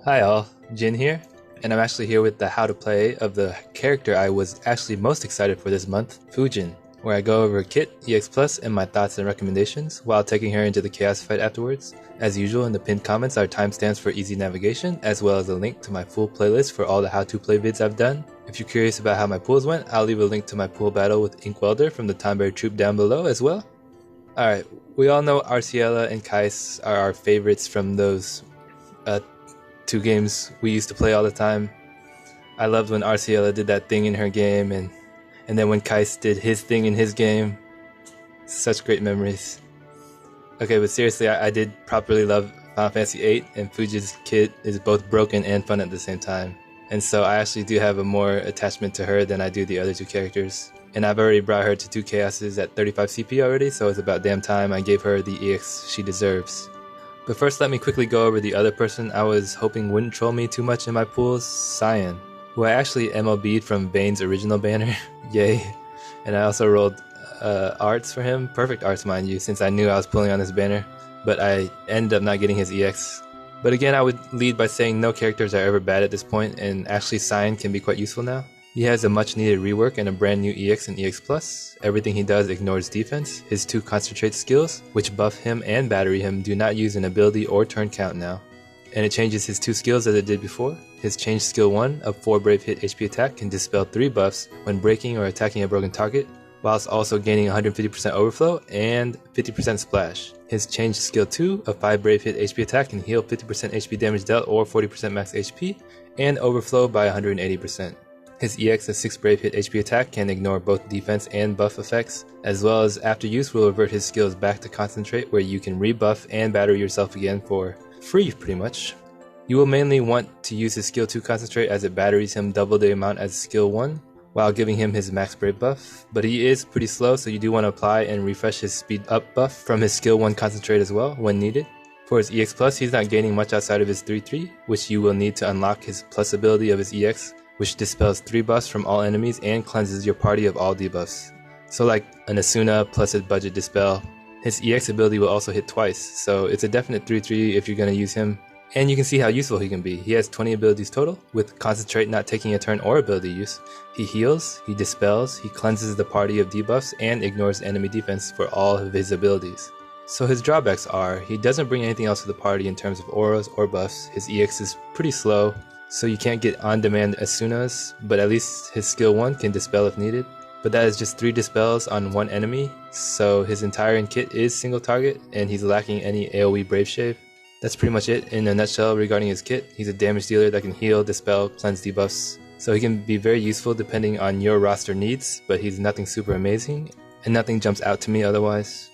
Hi all, Jin here, and I'm actually here with the how to play of the character I was actually most excited for this month, Fujin, where I go over Kit, EX Plus, and my thoughts and recommendations while taking her into the chaos fight afterwards. As usual, in the pinned comments are timestamps for easy navigation, as well as a link to my full playlist for all the how to play vids I've done. If you're curious about how my pools went, I'll leave a link to my pool battle with Ink Welder from the Timeberry Troop down below as well. Alright, we all know Arciela and Kais are our favorites from those two games we used to play all the time. I loved when Arciela did that thing in her game, and then when Kais did his thing in his game. Such great memories. Okay, but seriously, I did properly love Final Fantasy VIII, and Fujin's Kit is both broken and fun at the same time. And so I actually do have a more attachment to her than I do the other two characters. And I've already brought her to 2 Chaoses at 35 CP already, so it's about damn time I gave her the EX she deserves. But first, let me quickly go over the other person I was hoping wouldn't troll me too much in my pools, Cyan, who I actually MLB'd from Bane's original banner, yay, and I also rolled arts for him, perfect arts mind you, since I knew I was pulling on this banner, but I ended up not getting his EX. But again, I would lead by saying no characters are ever bad at this point, and actually Cyan can be quite useful now. He has a much needed rework and a brand new EX and EX Plus. Everything he does ignores defense. His 2 concentrate skills, which buff him and battery him, do not use an ability or turn count now. And it changes his 2 skills as it did before. His changed skill 1 of 4 brave hit HP attack can dispel 3 buffs when breaking or attacking a broken target, whilst also gaining 150% overflow and 50% splash. His changed skill 2 of 5 brave hit HP attack can heal 50% HP damage dealt or 40% max HP, and overflow by 180%. His EX of 6 brave hit HP attack can ignore both defense and buff effects, as well as after use will revert his skills back to concentrate, where you can rebuff and battery yourself again for free pretty much. You will mainly want to use his skill 2 concentrate as it batteries him double the amount as skill 1, while giving him his max brave buff, but he is pretty slow, so you do want to apply and refresh his speed up buff from his skill 1 concentrate as well when needed. For his EX Plus, he's not gaining much outside of his 3-3, which you will need to unlock his plus ability of his EX, which dispels 3 buffs from all enemies and cleanses your party of all debuffs. So like an Asuna plus his budget dispel, his EX ability will also hit twice, so it's a definite 3-3 if you're going to use him. And you can see how useful he can be. He has 20 abilities total, with Concentrate not taking a turn or ability use. He heals, he dispels, he cleanses the party of debuffs, and ignores enemy defense for all of his abilities. So his drawbacks are, he doesn't bring anything else to the party in terms of auras or buffs, his EX is pretty slow, so you can't get on-demand Asunas, but at least his skill 1 can dispel if needed. But that is just 3 dispels on 1 enemy, so his entire kit is single target, and he's lacking any AoE Brave Shave. That's pretty much it in a nutshell regarding his kit. He's a damage dealer that can heal, dispel, cleanse debuffs, so he can be very useful depending on your roster needs, but he's nothing super amazing, and nothing jumps out to me otherwise.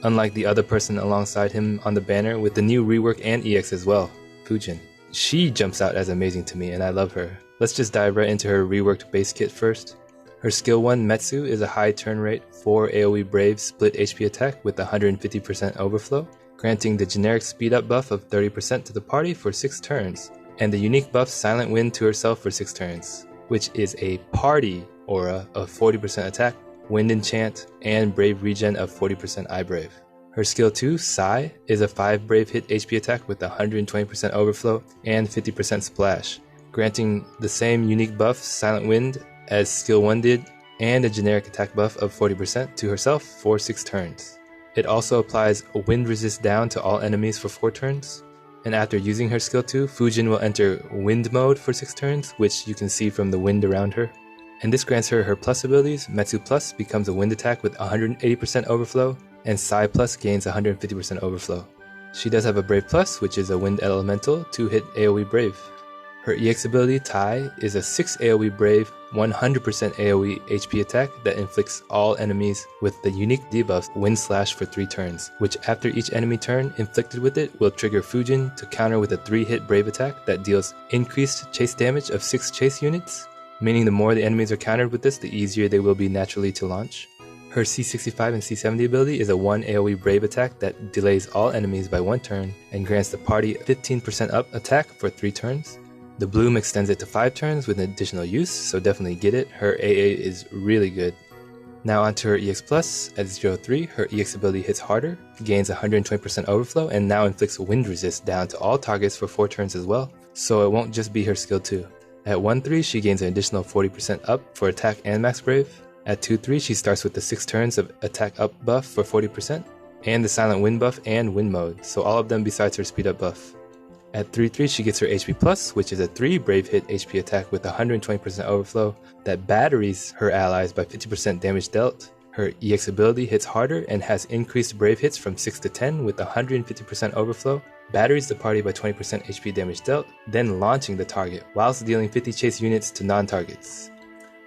Unlike the other person alongside him on the banner with the new rework and EX as well, Fujin. She jumps out as amazing to me, and I love her. Let's just dive right into her reworked base kit first. Her skill 1 Metsu is a high turn rate 4 AoE Brave split HP attack with 150% overflow, granting the generic speed up buff of 30% to the party for 6 turns, and the unique buff Silent Wind to herself for 6 turns, which is a party aura of 40% attack, Wind Enchant, and Brave regen of 40% Eye Brave. Her skill 2, Sai, is a 5 brave hit HP attack with 120% overflow and 50% splash, granting the same unique buff Silent Wind as skill 1 did, and a generic attack buff of 40% to herself for 6 turns. It also applies a wind resist down to all enemies for 4 turns, and after using her skill 2, Fujin will enter wind mode for 6 turns, which you can see from the wind around her. And this grants her plus abilities. Metsu Plus becomes a wind attack with 180% overflow, and Sai Plus gains 150% overflow. She does have a Brave Plus, which is a Wind Elemental, 2-hit AoE Brave. Her EX ability, Tai, is a 6 AoE Brave, 100% AoE HP attack that inflicts all enemies with the unique debuff Wind Slash for 3 turns, which after each enemy turn inflicted with it will trigger Fujin to counter with a 3-hit Brave attack that deals increased chase damage of 6 chase units, meaning the more the enemies are countered with this, the easier they will be naturally to launch. Her C65 and C70 ability is a 1 AoE Brave attack that delays all enemies by 1 turn and grants the party 15% up attack for 3 turns. The bloom extends it to 5 turns with an additional use, so definitely get it. Her AA is really good. Now onto her EX Plus. At 0-3, her EX ability hits harder, gains 120% overflow, and now inflicts wind resist down to all targets for 4 turns as well. so it won't just be her skill 2. At 1-3, she gains an additional 40% up for attack and max brave. At 2-3, she starts with the 6 turns of attack up buff for 40%, and the silent wind buff and wind mode, so all of them besides her speed up buff. At 3-3, she gets her HP plus, which is a 3 brave hit HP attack with 120% overflow that batteries her allies by 50% damage dealt. Her EX ability hits harder and has increased brave hits from 6 to 10 with 150% overflow, batteries the party by 20% HP damage dealt, then launching the target, whilst dealing 50 chase units to non-targets.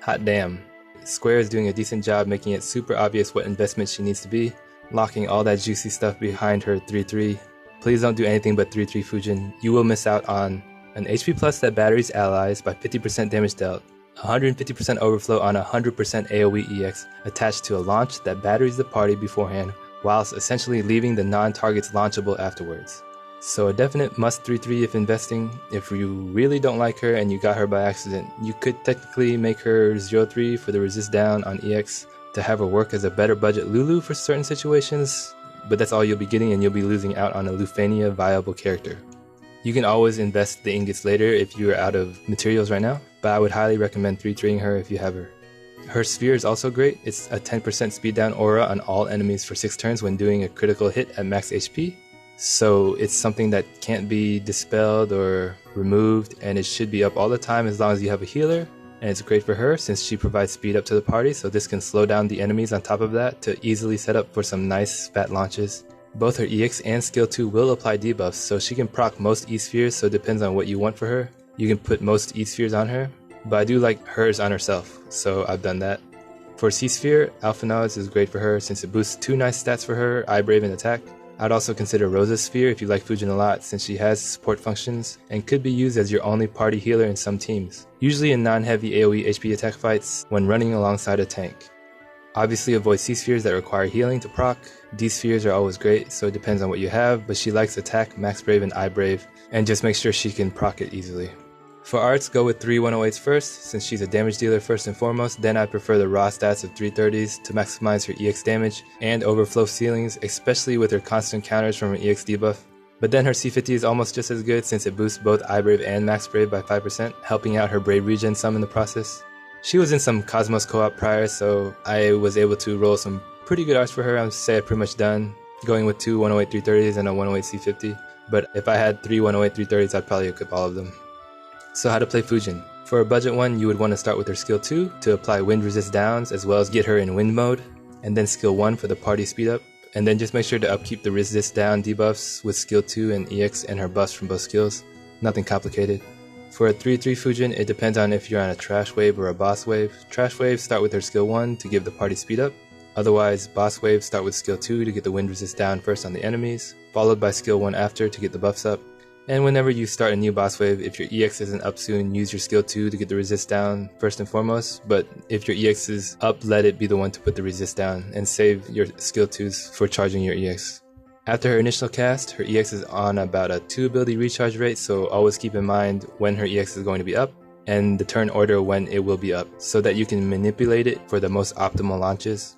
Hot damn. Square is doing a decent job making it super obvious what investment she needs to be, locking all that juicy stuff behind her 3-3. Please don't do anything but 3-3 Fujin. You will miss out on an HP plus that batteries allies by 50% damage dealt, 150% overflow on 100% AoE EX attached to a launch that batteries the party beforehand, whilst essentially leaving the non-targets launchable afterwards. So a definite must 3-3 if investing. If you really don't like her and you got her by accident, you could technically make her 0-3 for the resist down on EX to have her work as a better budget Lulu for certain situations, but that's all you'll be getting and you'll be losing out on a Lufania viable character. You can always invest the ingots later if you are out of materials right now, but I would highly recommend 3-3ing her if you have her. Her sphere is also great. It's a 10% speed down aura on all enemies for 6 turns when doing a critical hit at max HP. So it's something that can't be dispelled or removed, and it should be up all the time as long as you have a healer. And it's great for her since she provides speed up to the party, so this can slow down the enemies on top of that to easily set up for some nice fat launches. Both her EX and skill 2 will apply debuffs, so she can proc most E-spheres, so it depends on what you want for her. You can put most E-spheres on her, but I do like hers on herself, so I've done that. For C-sphere, Alpha Knowledge is great for her since it boosts 2 nice stats for her, Eye Brave and Attack. I'd also consider Rosa's Sphere if you like Fujin a lot, since she has support functions and could be used as your only party healer in some teams, usually in non-heavy AoE HP attack fights when running alongside a tank. Obviously avoid C-spheres that require healing to proc. D-spheres are always great, so it depends on what you have, but she likes attack, max brave, and eye brave, and just make sure she can proc it easily. For arts, go with 3 108s first, since she's a damage dealer first and foremost. Then I prefer the raw stats of 330s to maximize her EX damage and overflow ceilings, especially with her constant counters from her EX debuff. But then her C50 is almost just as good since it boosts both eye brave and max brave by 5%, helping out her brave regen some in the process. She was in some Cosmos co-op prior, so I was able to roll some pretty good arts for her. I would say I'm pretty much done, going with 2 108 330s and a 108 C50. But if I had 3 108 330s, I'd probably equip all of them. So how to play Fujin. For a budget one, you would want to start with her skill 2 to apply wind resist downs as well as get her in wind mode, and then skill 1 for the party speed up, and then just make sure to upkeep the resist down debuffs with skill 2 and EX and her buffs from both skills. Nothing complicated. For a 3-3 Fujin, it depends on if you're on a trash wave or a boss wave. Trash waves start with her skill 1 to give the party speed up. Otherwise, boss waves start with skill 2 to get the wind resist down first on the enemies, followed by skill 1 after to get the buffs up. And whenever you start a new boss wave, if your EX isn't up soon, use your skill 2 to get the resist down first and foremost, but if your EX is up, let it be the one to put the resist down, and save your skill 2s for charging your EX. After her initial cast, her EX is on about a 2 ability recharge rate, so always keep in mind when her EX is going to be up, and the turn order when it will be up, so that you can manipulate it for the most optimal launches.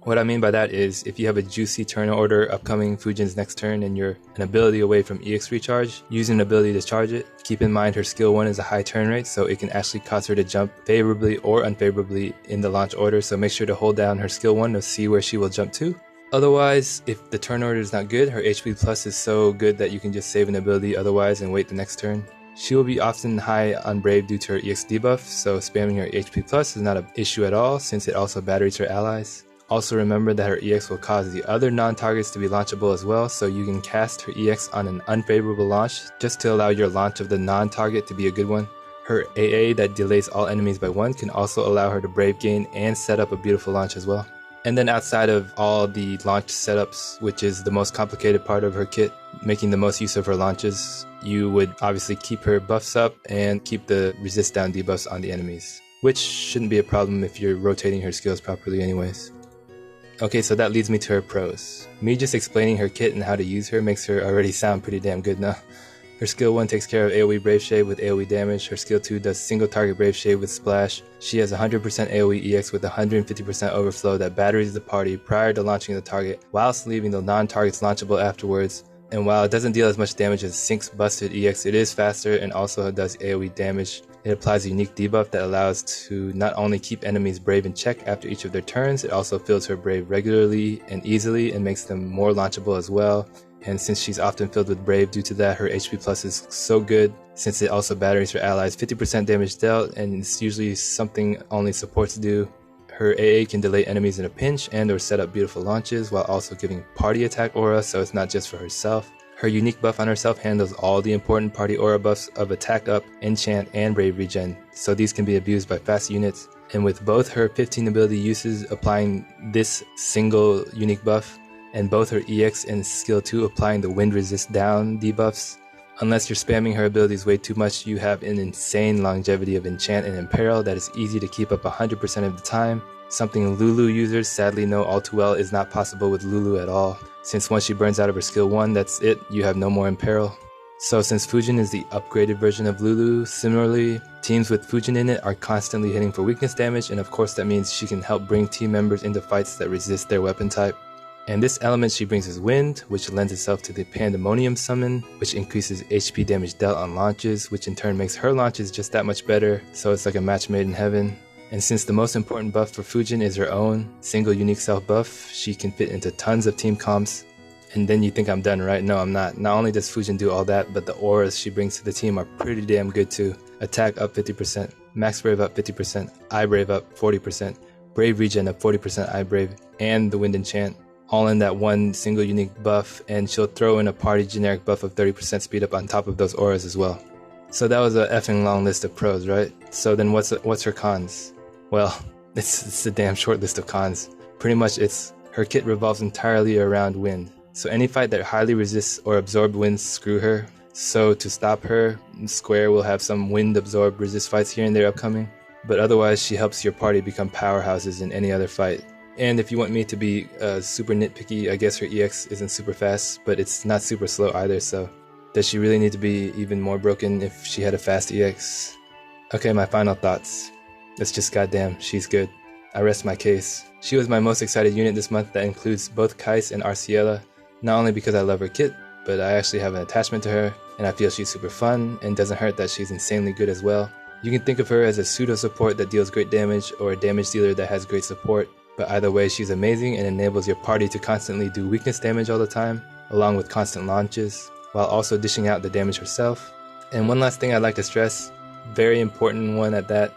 What I mean by that is, if you have a juicy turn order upcoming Fujin's next turn and you're an ability away from EX recharge, use an ability to charge it. Keep in mind her skill 1 is a high turn rate, so it can actually cause her to jump favorably or unfavorably in the launch order, so make sure to hold down her skill 1 to see where she will jump to. Otherwise, if the turn order is not good, her HP plus is so good that you can just save an ability otherwise and wait the next turn. She will be often high on Brave due to her EX debuff, so spamming her HP plus is not an issue at all since it also batteries her allies. Also remember that her EX will cause the other non-targets to be launchable as well, so you can cast her EX on an unfavorable launch just to allow your launch of the non-target to be a good one. Her AA that delays all enemies by 1 can also allow her to Brave gain and set up a beautiful launch as well. And then outside of all the launch setups, which is the most complicated part of her kit, making the most use of her launches, you would obviously keep her buffs up and keep the resist down debuffs on the enemies, which shouldn't be a problem if you're rotating her skills properly anyways. Okay, so that leads me to her pros. Me just explaining her kit and how to use her makes her already sound pretty damn good now. Her skill 1 takes care of AoE Brave Shade with AoE damage. Her skill 2 does single target Brave Shade with Splash. She has 100% AoE EX with 150% overflow that batteries the party prior to launching the target, whilst leaving the non-targets launchable afterwards, And while it doesn't deal as much damage as Sync's busted EX, it is faster and also does AoE damage. It applies a unique debuff that allows to not only keep enemies brave in check after each of their turns, it also fills her brave regularly and easily and makes them more launchable as well. And since she's often filled with brave due to that, her HP plus is so good, since it also batteries her allies 50% damage dealt, and it's usually something only supports do. Her AA can delay enemies in a pinch and or set up beautiful launches while also giving party attack aura, so it's not just for herself. Her unique buff on herself handles all the important party aura buffs of attack up, enchant, and brave regen, so these can be abused by fast units. And with both her 15 ability uses applying this single unique buff, and both her EX and skill 2 applying the wind resist down debuffs, unless you're spamming her abilities way too much, you have an insane longevity of enchant and imperil that is easy to keep up 100% of the time. Something Lulu users sadly know all too well is not possible with Lulu at all, since once she burns out of her skill 1, that's it, you have no more imperil. So since Fujin is the upgraded version of Lulu, similarly, teams with Fujin in it are constantly hitting for weakness damage, and of course that means she can help bring team members into fights that resist their weapon type. And this element she brings is Wind, which lends itself to the Pandemonium summon, which increases HP damage dealt on launches, which in turn makes her launches just that much better, so it's like a match made in heaven. And since the most important buff for Fujin is her own single unique self buff, she can fit into tons of team comps. And then you think I'm done, right? No, I'm not. Not only does Fujin do all that, but the auras she brings to the team are pretty damn good too. Attack up 50%, max brave up 50%, eye brave up 40%, brave regen up 40% eye brave, and the wind enchant, all in that one single unique buff, and she'll throw in a party generic buff of 30% speed up on top of those auras as well. So that was a effing long list of pros, right? So then what's her cons? Well, it's a damn short list of cons. Pretty much her kit revolves entirely around wind. So any fight that highly resists or absorbed winds screw her. So to stop her, Square will have some wind absorb resist fights here and there upcoming. But otherwise she helps your party become powerhouses in any other fight. And if you want me to be super nitpicky, I guess her EX isn't super fast, but it's not super slow either, so does she really need to be even more broken if she had a fast EX? Okay, my final thoughts. It's just goddamn, she's good. I rest my case. She was my most excited unit this month that includes both Kais and Arciela, not only because I love her kit, but I actually have an attachment to her, and I feel she's super fun, and doesn't hurt that she's insanely good as well. You can think of her as a pseudo support that deals great damage, or a damage dealer that has great support, but either way she's amazing and enables your party to constantly do weakness damage all the time, along with constant launches, while also dishing out the damage herself. And one last thing I'd like to stress, very important one at that,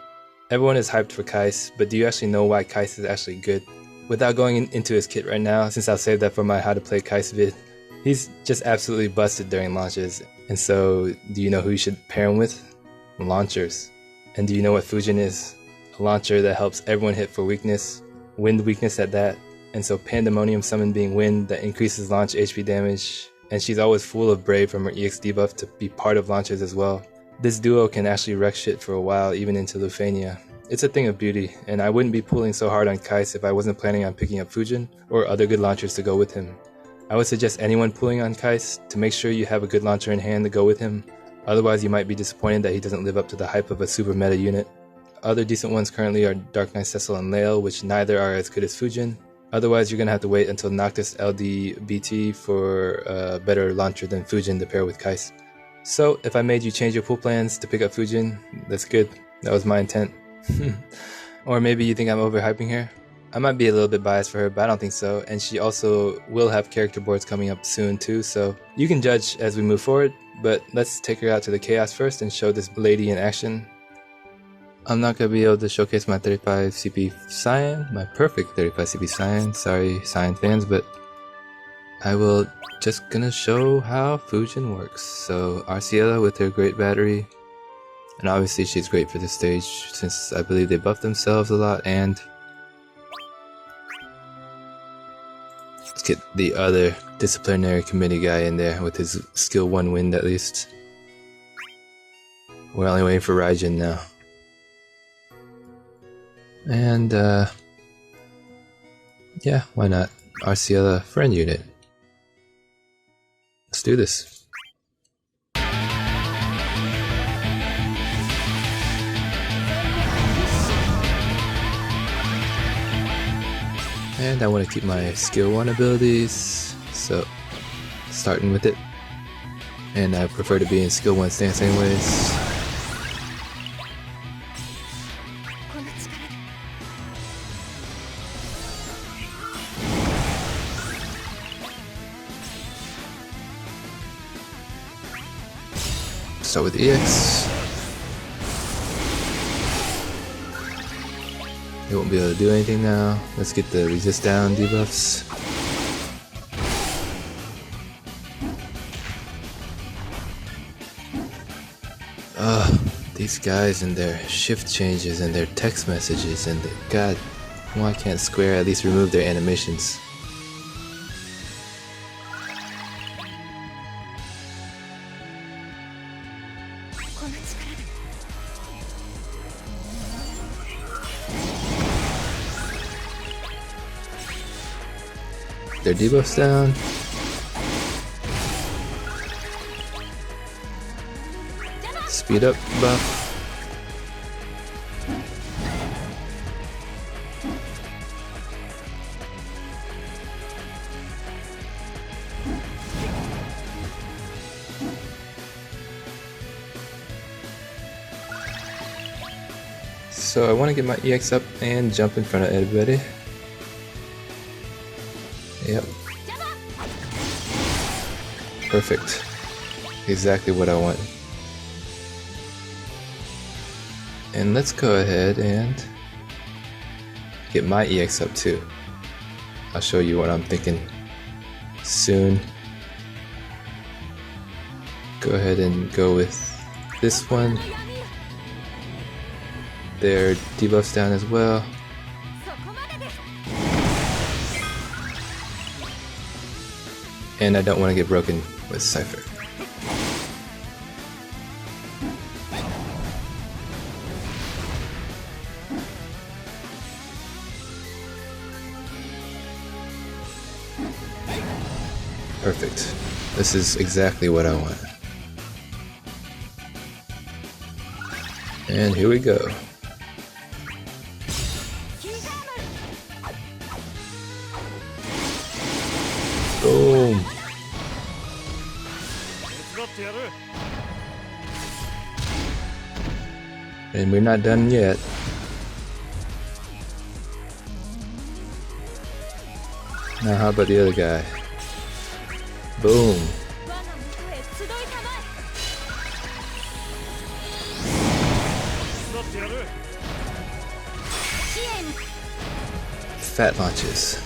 everyone is hyped for Kais, but do you actually know why Kais is actually good? Without going into his kit right now, since I'll save that for my How to Play Kais vid, he's just absolutely busted during launches. And so, do you know who you should pair him with? Launchers. And do you know what Fujin is? A launcher that helps everyone hit for weakness, wind weakness at that, and so Pandemonium summon being wind that increases launch HP damage, and she's always full of brave from her EX debuff to be part of launches as well. This duo can actually wreck shit for a while, even into Lufania. It's a thing of beauty, and I wouldn't be pulling so hard on Kais if I wasn't planning on picking up Fujin or other good launchers to go with him. I would suggest anyone pulling on Kais to make sure you have a good launcher in hand to go with him, otherwise you might be disappointed that he doesn't live up to the hype of a super meta unit. Other decent ones currently are Dark Knight Cecil and Lael, which neither are as good as Fujin. Otherwise you're gonna have to wait until Noctis LDBT for a better launcher than Fujin to pair with Kais. So, if I made you change your pool plans to pick up Fujin, that's good. That was my intent. Or maybe you think I'm overhyping her? I might be a little bit biased for her, but I don't think so. And she also will have character boards coming up soon too, so you can judge as we move forward. But let's take her out to the chaos first and show this lady in action. I'm not going to be able to showcase my 35 CP Cyan, my perfect 35 CP Cyan. Sorry, Cyan fans, but I will just gonna show how Fujin works. So Arciela with her great battery, and obviously she's great for this stage since I believe they buff themselves a lot. And let's get the other disciplinary committee guy in there with his skill 1 wind at least. We're only waiting for Raijin now. And yeah, why not? Arciela friend unit. Let's do this. And I want to keep my skill 1 abilities, so starting with it. And I prefer to be in skill 1 stance anyways. Start with EX. They won't be able to do anything now. Let's get the resist down debuffs. These guys and their shift changes and their text messages and God, why can't Square at least remove their animations? Their debuffs down. Speed up buff. So I want to get my EX up and jump in front of everybody. Yep. Perfect. Exactly what I want. And let's go ahead and get my EX up too. I'll show you what I'm thinking soon. Go ahead and go with this one. Their debuffs down as well. And I don't want to get broken with Seifer. Perfect. This is exactly what I want. And here we go. Boom. And we're not done yet. Now how about the other guy? Boom. Fat launches.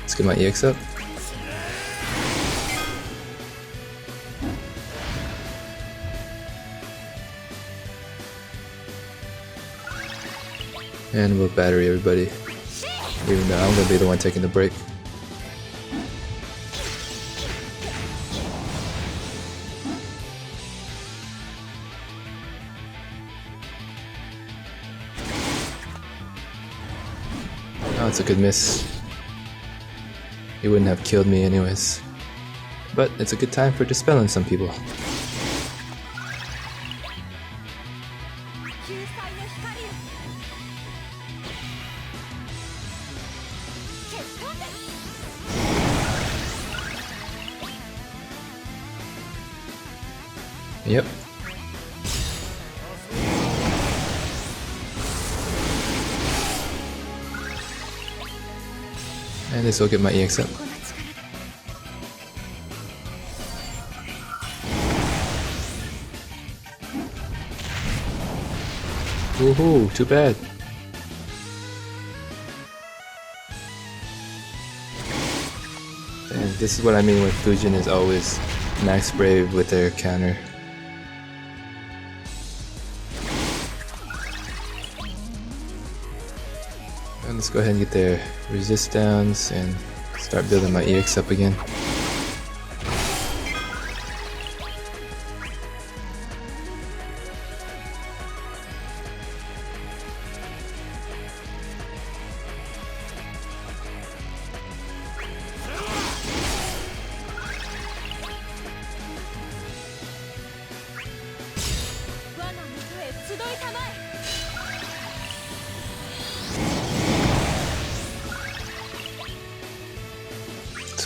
Let's get my EX up. And we'll battery everybody, even though I'm gonna be the one taking the break. Oh, it's a good miss. He wouldn't have killed me anyways. But it's a good time for dispelling some people. Yep. And this will get my EX up. Woohoo, too bad. And this is what I mean when Fujin is always max brave with their counter. And let's go ahead and get their resist downs and start building my EX up again.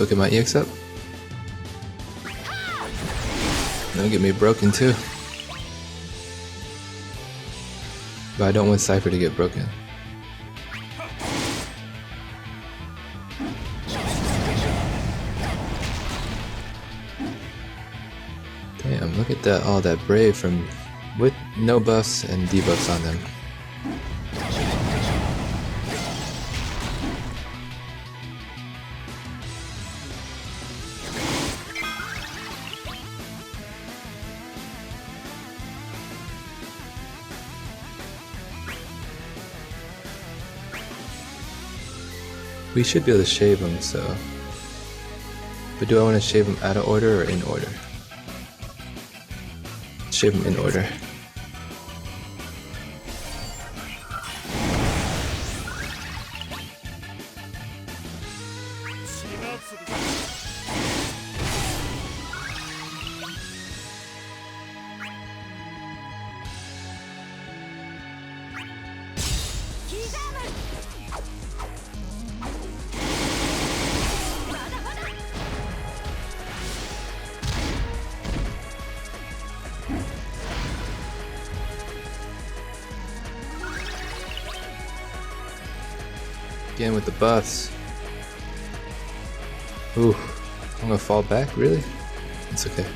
So get my EX up. Don't get me broken too. But I don't want Seifer to get broken. Damn, look at that, all that Brave from with no buffs and debuffs on them. We should be able to shave him, so... But do I want to shave him out of order or in order? Shave him in order. Again with the buffs. Ooh, I'm gonna fall back, really? It's okay.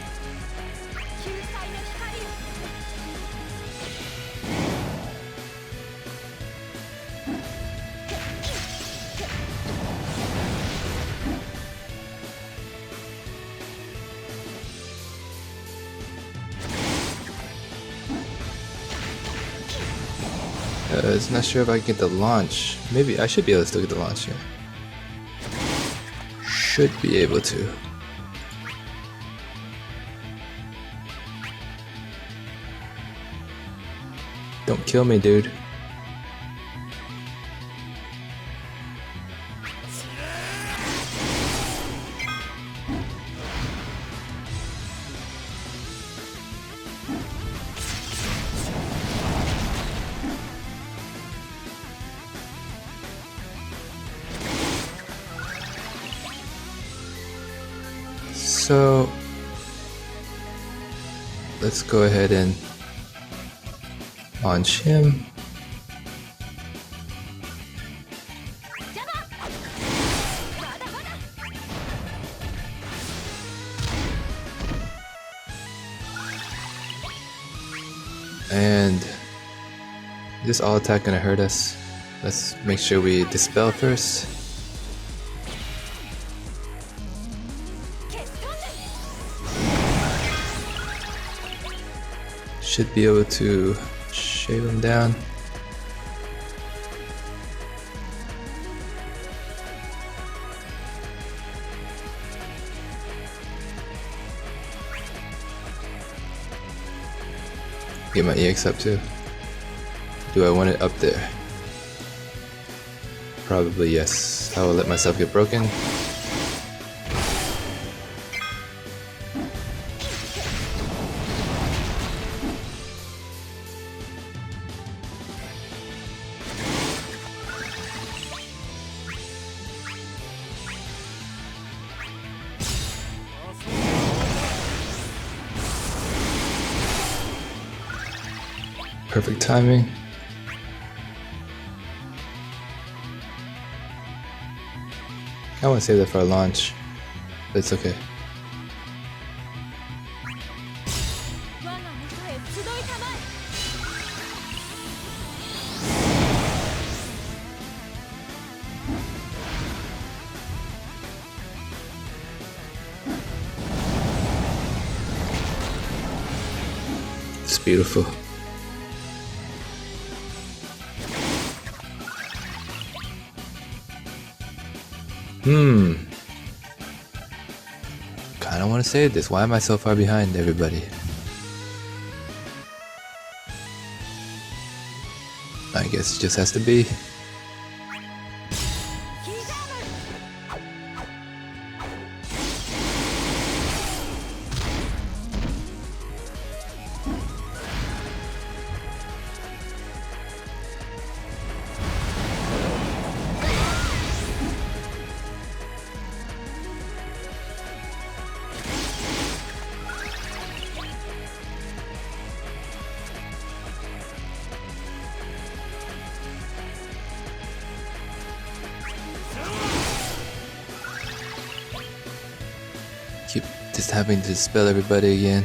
It's not sure if I can get the launch. Maybe I should be able to still get the launch here. Should be able to. Don't kill me, dude. So let's go ahead and launch him. And is this all attack gonna hurt us? Let's make sure we dispel first. Should be able to shave him down. Get my EX up too. Do I want it up there? Probably yes. I will let myself get broken. Perfect timing. I want to save that for a launch, but it's okay. It's beautiful. Kinda wanna save this. Why am I so far behind everybody? I guess it just has to be. Keep just having to spell everybody again.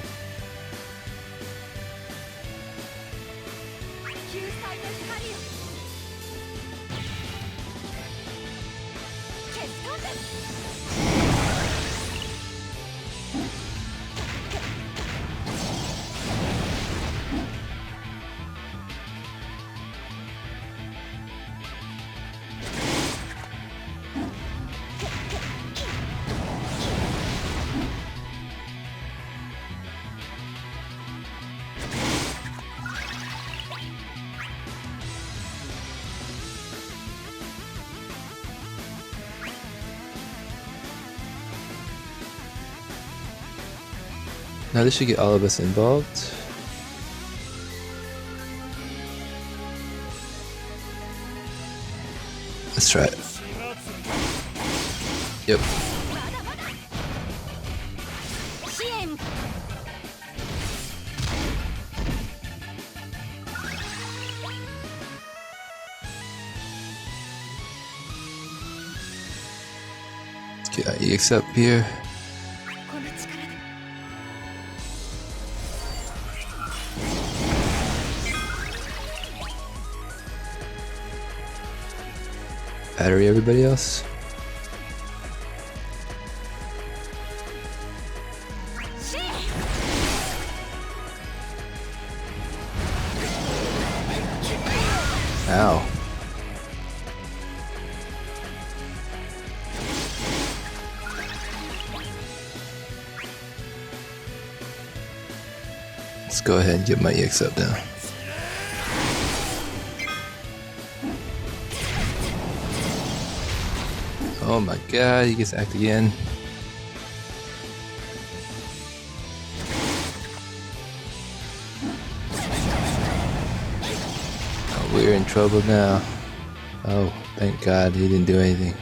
Now this should get all of us involved. Let's try it. Yep. Let's get our EX up here. Battery everybody else. Ow. Let's go ahead and get my EX up now. Oh my god, he gets act again. Oh, we're in trouble now. Oh, thank god he didn't do anything.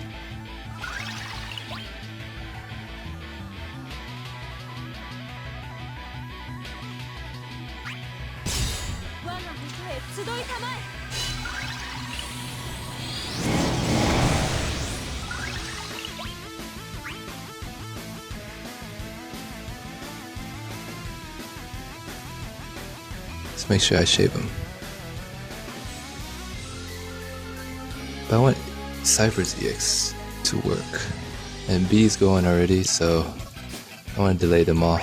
Let's make sure I shape him. But I want Seifer's EX to work. And B's going already, so I want to delay them all.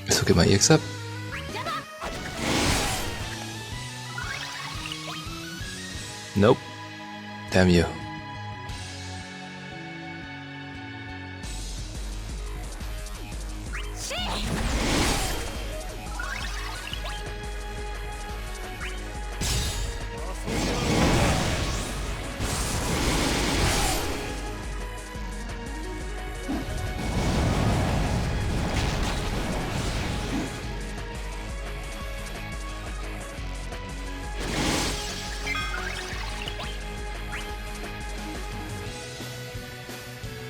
Let's look at my EX up. Nope. Damn you.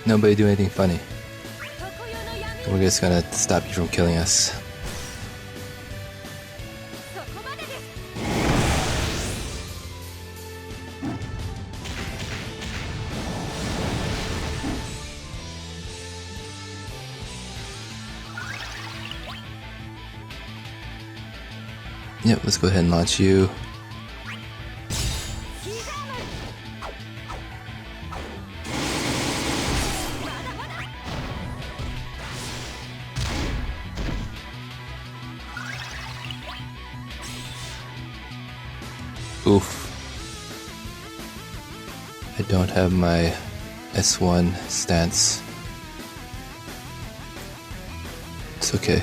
Nobody do anything funny. We're just gonna stop you from killing us. Yep, let's go ahead and launch you. Oof. I don't have my S1 stance. It's okay.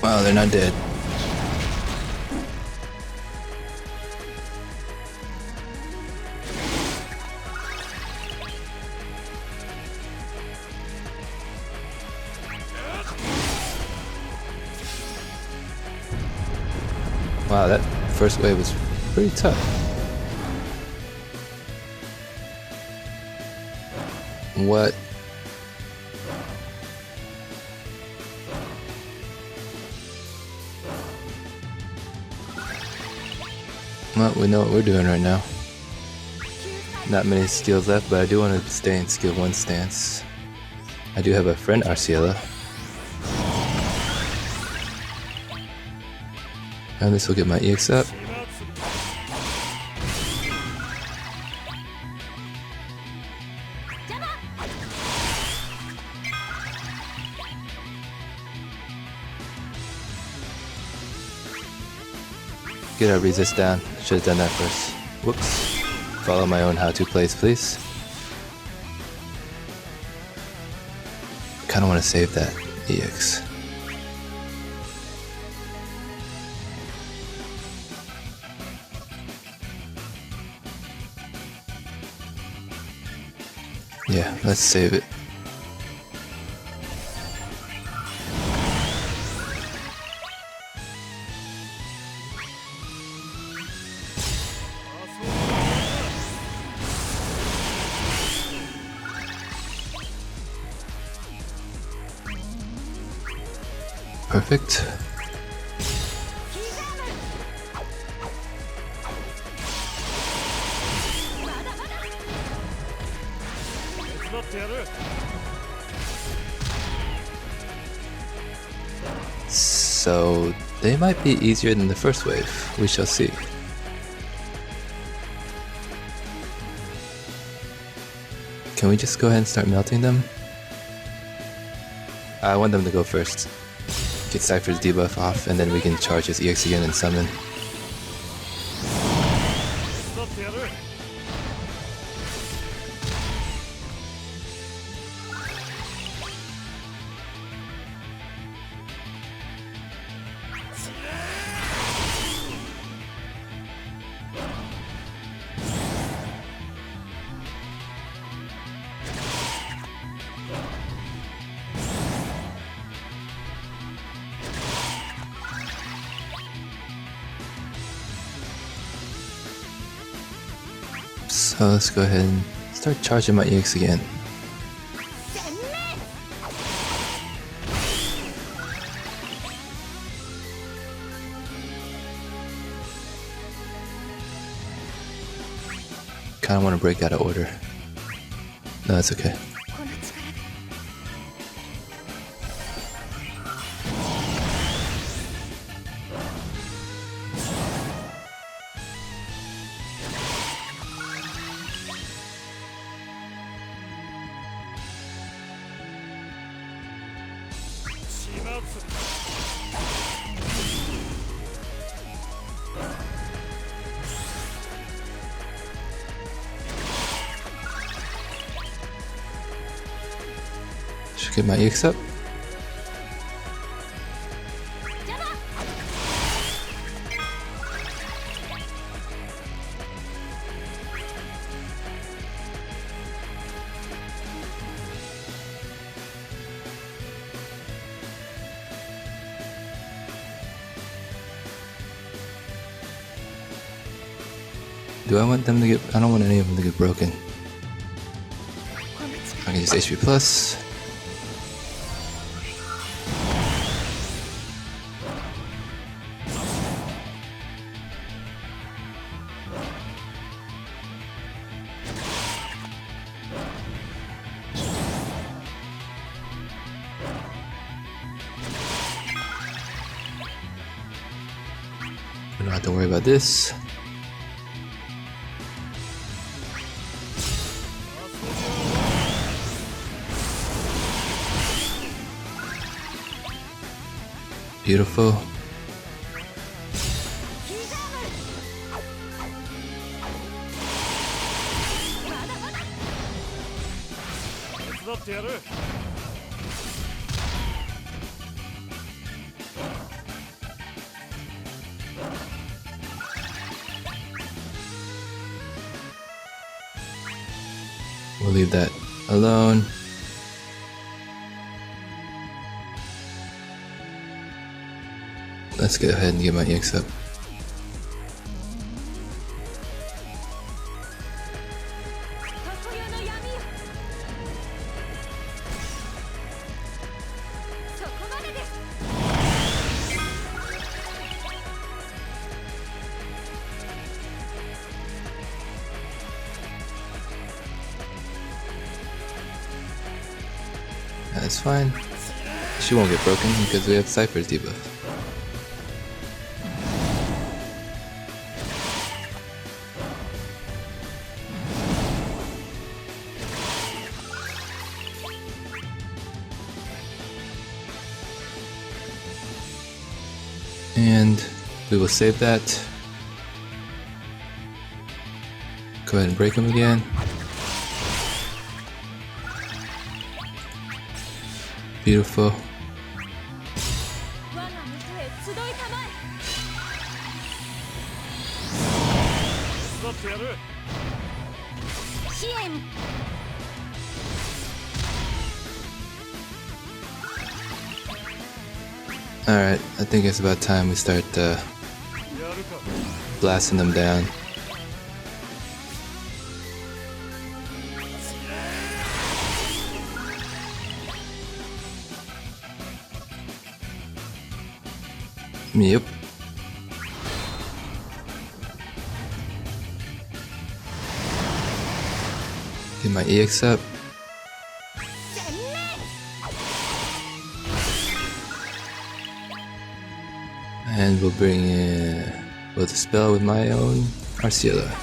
Wow, they're not dead. Wow, that first wave was pretty tough. What? Well, we know what we're doing right now. Not many skills left, but I do want to stay in skill 1 stance. I do have a friend, Arciela. And this will get my EX up. Get our resist down. Should have done that first. Whoops. Follow my own how-to plays, please. Kinda wanna save that EX. Yeah, let's save it. Perfect. So they might be easier than the first wave. We shall see. Can we just go ahead and start melting them? I want them to go first. Get Seifer's debuff off, and then we can charge his EX again and summon. So let's go ahead and start charging my EX again. Kinda want to break out of order. No, that's okay. Should get my EX up. Do I want them to get... I don't want any of them to get broken. I can use HP plus. We don't have to worry about this. Beautiful. We'll leave that alone. Let's go ahead and get my EX up. That's fine. She won't get broken because we have Seifer's debuff. And we will save that. Go ahead and break him again. Beautiful. Alright, I think it's about time we start blasting them down. Yep. Get my EX up. And we'll bring in, we'll dispel with my own Arciela.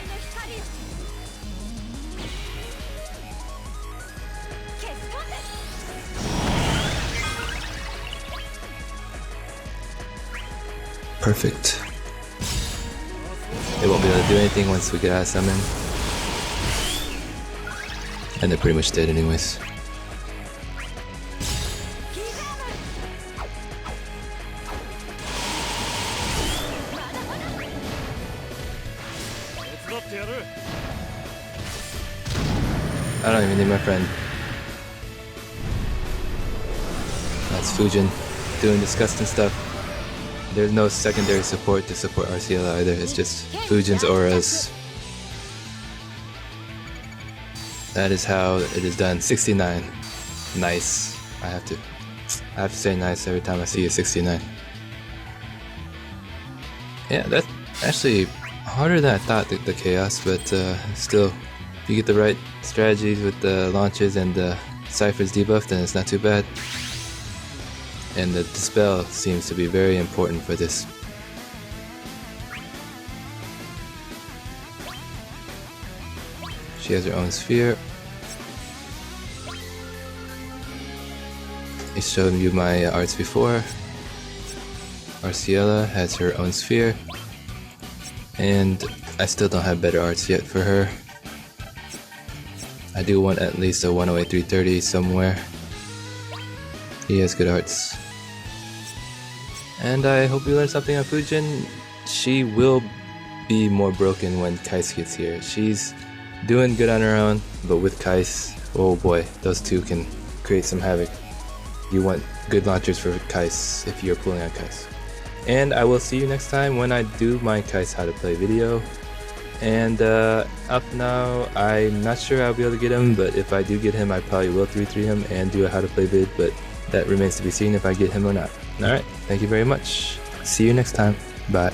Perfect. They won't be able to do anything once we get out of summon. And they're pretty much dead anyways. I don't even need my friend. That's Fujin doing disgusting stuff. There's no secondary support to support Arciela either, it's just Fujin's auras. That is how it is done. 69. Nice. I have to say nice every time I see a 69. Yeah, that's actually harder than I thought, the chaos, but still, if you get the right strategies with the launches and the Seifer's debuff, then it's not too bad. And the dispel seems to be very important for this. She has her own sphere. I showed you my arts before. Arciela has her own sphere. And I still don't have better arts yet for her. I do want at least a 108 330 somewhere. He has good arts. And I hope you learned something on Fujin. She will be more broken when Kais gets here. She's doing good on her own, but with Kais, oh boy, those two can create some havoc. You want good launchers for Kais if you're pulling on Kais. And I will see you next time when I do my Kais how to play video. And up now, I'm not sure I'll be able to get him, but if I do get him, I probably will 3-3 him and do a how to play vid, but that remains to be seen if I get him or not. Alright, thank you very much. See you next time. Bye.